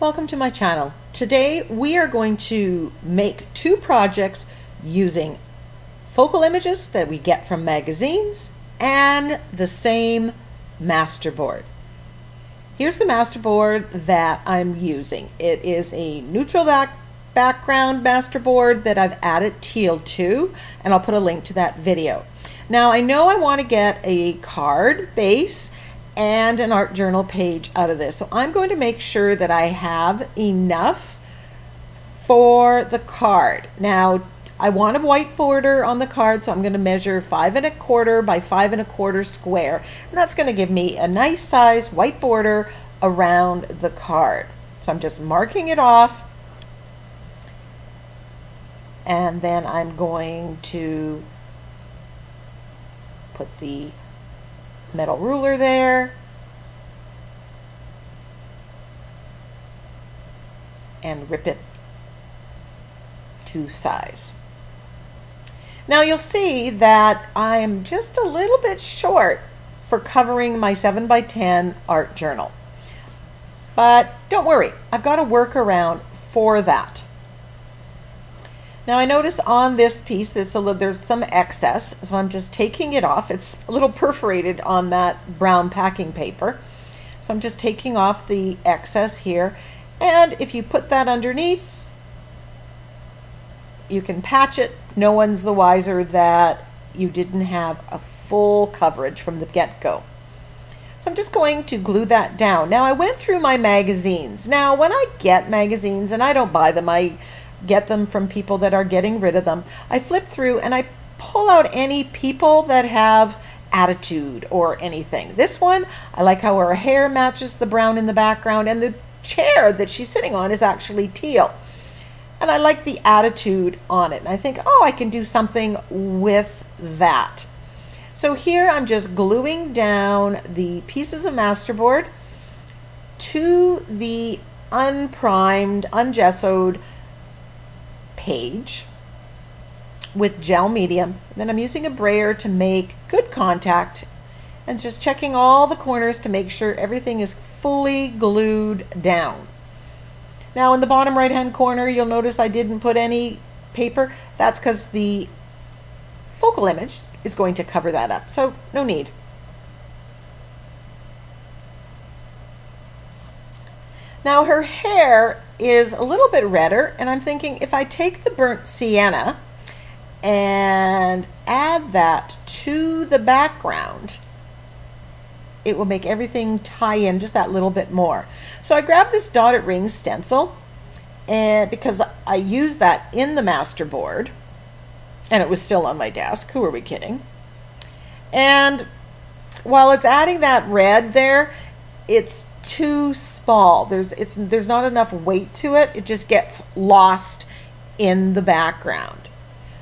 Welcome to my channel. Today we are going to make two projects using focal images that we get from magazines and the same masterboard. Here's the masterboard that I'm using. It is a neutral background masterboard that I've added teal to, and I'll put a link to that video. Now I know I want to get a card base and an art journal page out of this. So I'm going to make sure that I have enough for the card. Now I want a white border on the card, so I'm going to measure 5 1/4 by 5 1/4 square. And that's going to give me a nice size white border around the card. So I'm just marking it off. And then I'm going to put the metal ruler there and rip it to size. Now you'll see that I'm just a little bit short for covering my 7 by 10 art journal, but don't worry, I've got a workaround for that. Now I notice on this piece there's some excess, so I'm just taking it off. It's a little perforated on that brown packing paper. So I'm just taking off the excess here. And if you put that underneath, you can patch it. No one's the wiser that you didn't have a full coverage from the get-go. So I'm just going to glue that down. Now I went through my magazines. Now when I get magazines, and I don't buy them, I get them from people that are getting rid of them, I flip through and I pull out any people that have attitude or anything. This one, I like how her hair matches the brown in the background, and the chair that she's sitting on is actually teal. And I like the attitude on it. And I think, oh, I can do something with that. So here I'm just gluing down the pieces of masterboard to the unprimed, ungessoed page with gel medium. Then I'm using a brayer to make good contact and just checking all the corners to make sure everything is fully glued down. Now in the bottom right hand corner you'll notice I didn't put any paper. That's because the focal image is going to cover that up, so no need. Now her hair is a little bit redder, and I'm thinking if I take the burnt sienna and add that to the background, it will make everything tie in just that little bit more. So I grabbed this dotted ring stencil, and because I used that in the masterboard and it was still on my desk, who are we kidding? And while it's adding that red there, it's too small. There's not enough weight to it. It just gets lost in the background.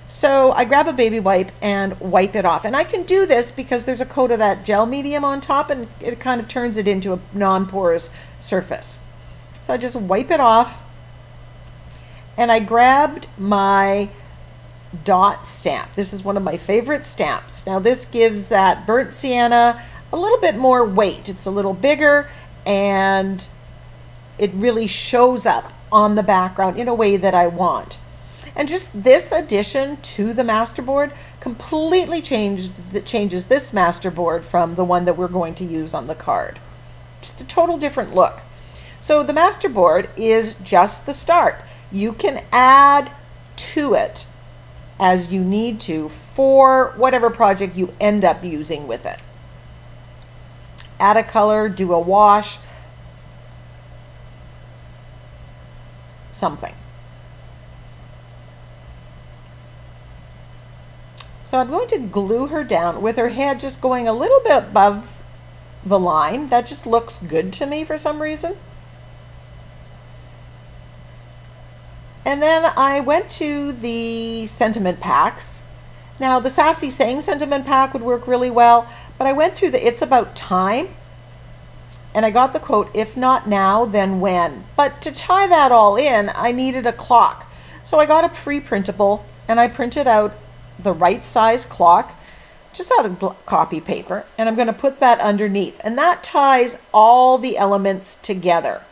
So I grab a baby wipe and wipe it off. And I can do this because there's a coat of that gel medium on top, and it kind of turns it into a non-porous surface. So I just wipe it off, and I grabbed my dot stamp. This is one of my favorite stamps. Now this gives that burnt sienna a little bit more weight. It's a little bigger, and it really shows up on the background in a way that I want. And just this addition to the masterboard completely changes this masterboard from the one that we're going to use on the card. Just a total different look. So the masterboard is just the start. You can add to it as you need to for whatever project you end up using with it. Add a color, do a wash, something. So I'm going to glue her down with her head just going a little bit above the line. That just looks good to me for some reason. And then I went to the sentiment packs. Now the Sassy Saying sentiment pack would work really well, but I went through the It's About Time, and I got the quote, "If not now, then when?" But to tie that all in, I needed a clock. So I got a pre-printable, and I printed out the right size clock just out of copy paper, and I'm going to put that underneath, and that ties all the elements together.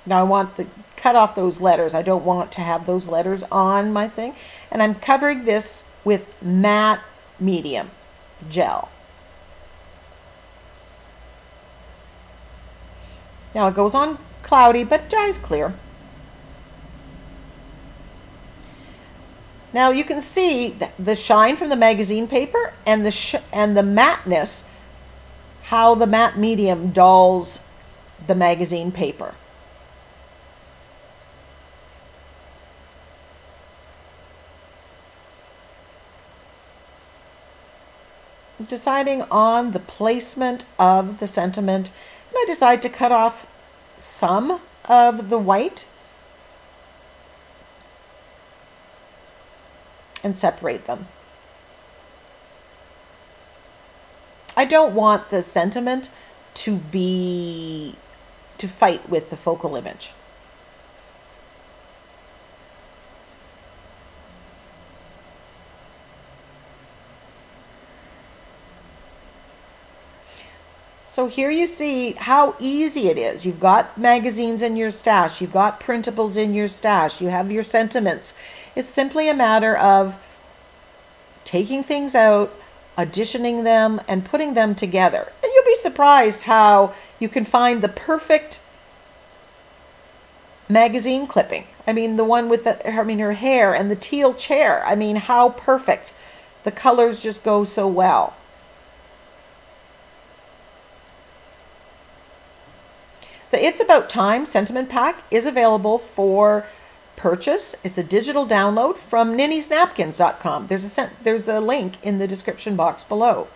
Now I want to cut off those letters. I don't want to have those letters on my thing. And I'm covering this with matte medium gel. Now it goes on cloudy, but it dries clear. Now you can see the shine from the magazine paper and the matteness, how the matte medium dulls the magazine paper. Deciding on the placement of the sentiment, and I decide to cut off some of the white and separate them. I don't want the sentiment to fight with the focal image. So here you see how easy it is. You've got magazines in your stash, you've got printables in your stash, you have your sentiments. It's simply a matter of taking things out, auditioning them, and putting them together. And you'll be surprised how you can find the perfect magazine clipping. I mean, the one with her hair and the teal chair. I mean, how perfect. The colors just go so well. The It's About Time sentiment pack is available for purchase. It's a digital download from NinnysNapkins.com. There's a link in the description box below.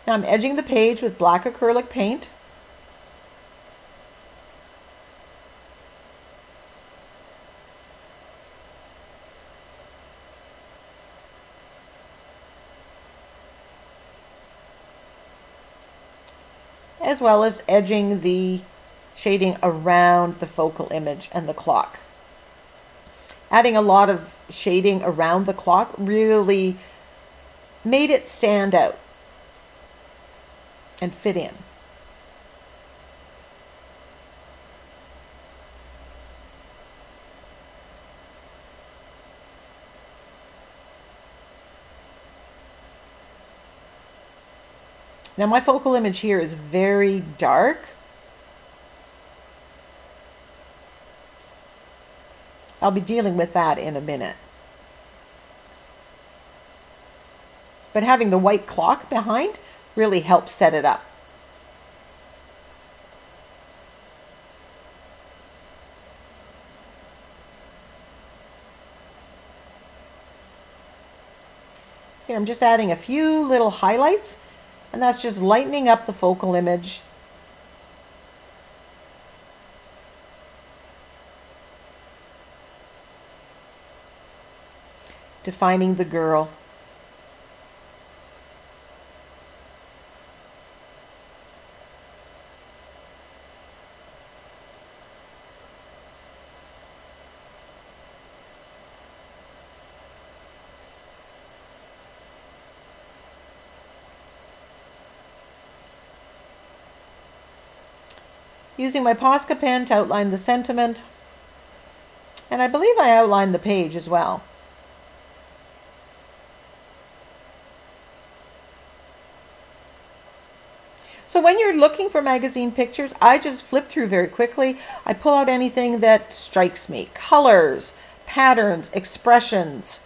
Now I'm edging the page with black acrylic paint. As well as edging the shading around the focal image and the clock. Adding a lot of shading around the clock really made it stand out and fit in. Now my focal image here is very dark. I'll be dealing with that in a minute. But having the white clock behind really helps set it up. Here I'm just adding a few little highlights, and that's just lightening up the focal image. Defining the girl. Using my Posca pen to outline the sentiment, and I believe I outlined the page as well. So when you're looking for magazine pictures, I just flip through very quickly. I pull out anything that strikes me. Colors, patterns, expressions.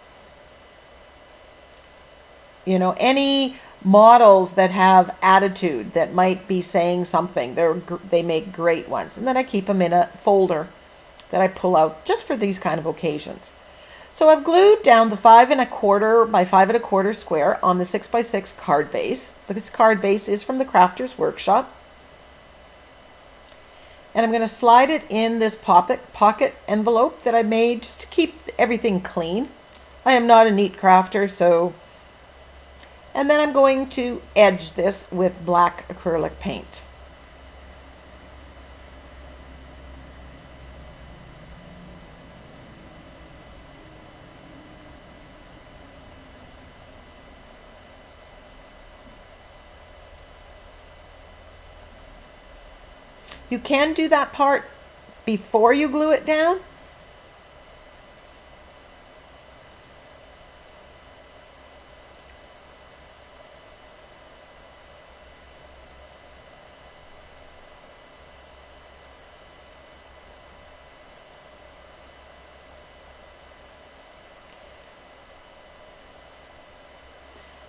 You know, any models that have attitude that might be saying something. They make great ones. And then I keep them in a folder that I pull out just for these kind of occasions. So I've glued down the 5 1/4 by 5 1/4 square on the 6 by 6 card base. This card base is from the Crafter's Workshop. And I'm going to slide it in this pocket envelope that I made just to keep everything clean. I am not a neat crafter, so... And then I'm going to edge this with black acrylic paint. You can do that part before you glue it down.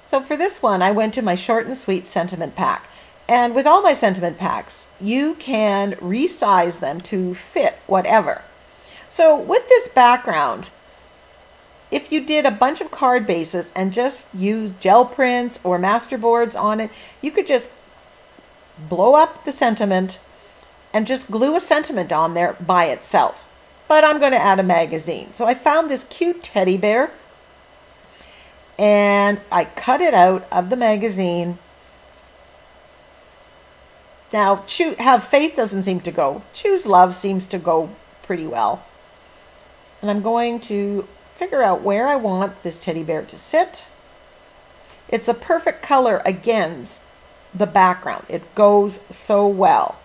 So for this one, I went to my short and sweet sentiment pack. And with all my sentiment packs, you can resize them to fit whatever. So with this background, if you did a bunch of card bases and just use gel prints or masterboards on it, you could just blow up the sentiment and just glue a sentiment on there by itself. But I'm going to add a magazine. So I found this cute teddy bear, and I cut it out of the magazine. Now, Have Faith doesn't seem to go. Choose Love seems to go pretty well. And I'm going to figure out where I want this teddy bear to sit. It's a perfect color against the background. It goes so well.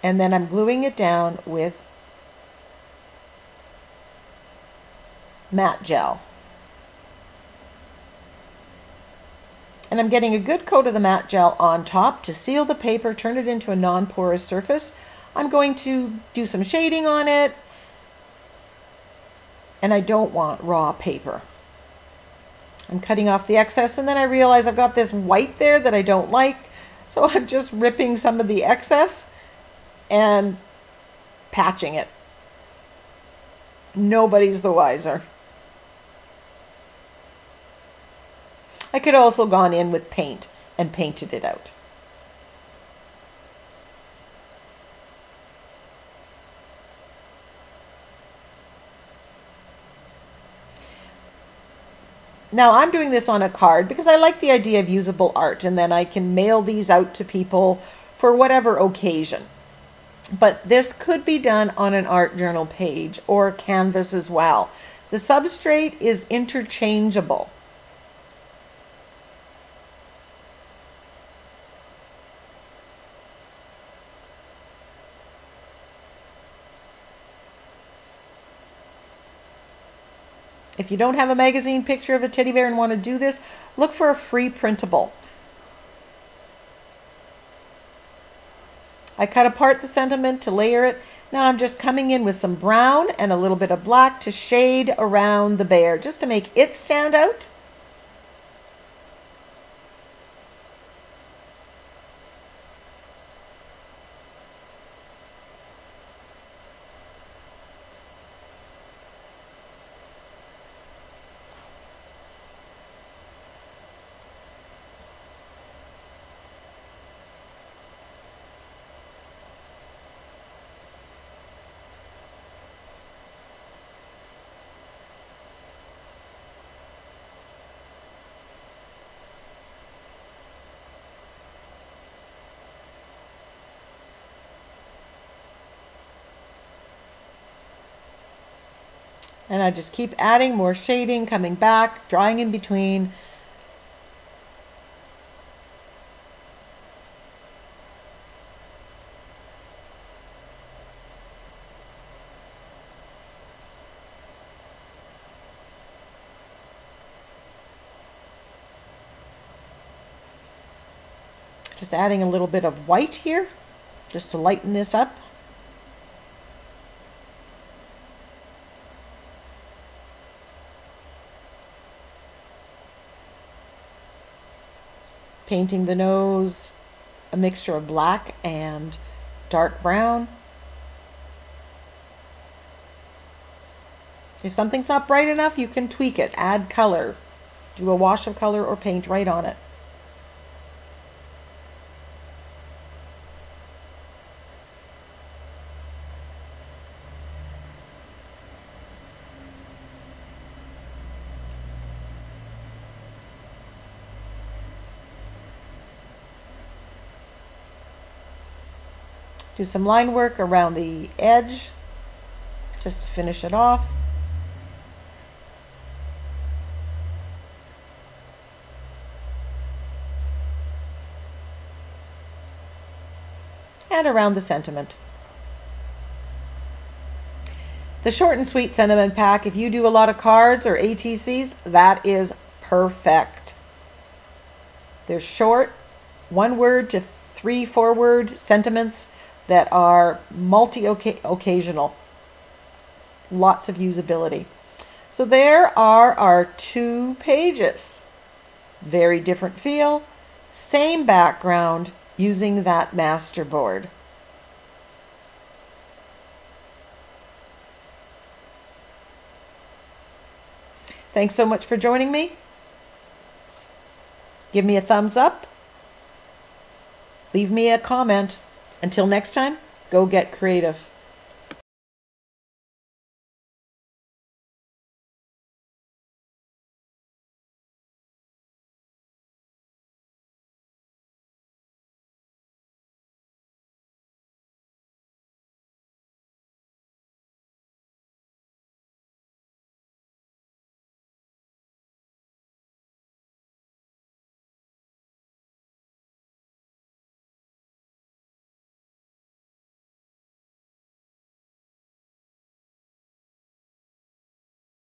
And then I'm gluing it down with matte gel. And I'm getting a good coat of the matte gel on top to seal the paper, turn it into a non-porous surface. I'm going to do some shading on it, and I don't want raw paper. I'm cutting off the excess, and then I realize I've got this white there that I don't like, so I'm just ripping some of the excess and patching it. Nobody's the wiser. I could also gone in with paint and painted it out. Now I'm doing this on a card because I like the idea of usable art, and then I can mail these out to people for whatever occasion. But this could be done on an art journal page or canvas as well. The substrate is interchangeable. If you don't have a magazine picture of a teddy bear and want to do this, look for a free printable. I cut apart the sentiment to layer it. Now I'm just coming in with some brown and a little bit of black to shade around the bear, just to make it stand out. And I just keep adding more shading, coming back, drawing in between. Just adding a little bit of white here, just to lighten this up. Painting the nose a mixture of black and dark brown. If something's not bright enough, you can tweak it, add color, do a wash of color or paint right on it. Do some line work around the edge just to finish it off. and around the sentiment. The short and sweet sentiment pack, if you do a lot of cards or ATCs, that is perfect. They're short, 1 word to 3-4 word sentiments that are multi-occasional. Lots of usability. So there are our 2 pages. Very different feel, same background, using that masterboard. Thanks so much for joining me. Give me a thumbs up. Leave me a comment. Until next time, go get creative.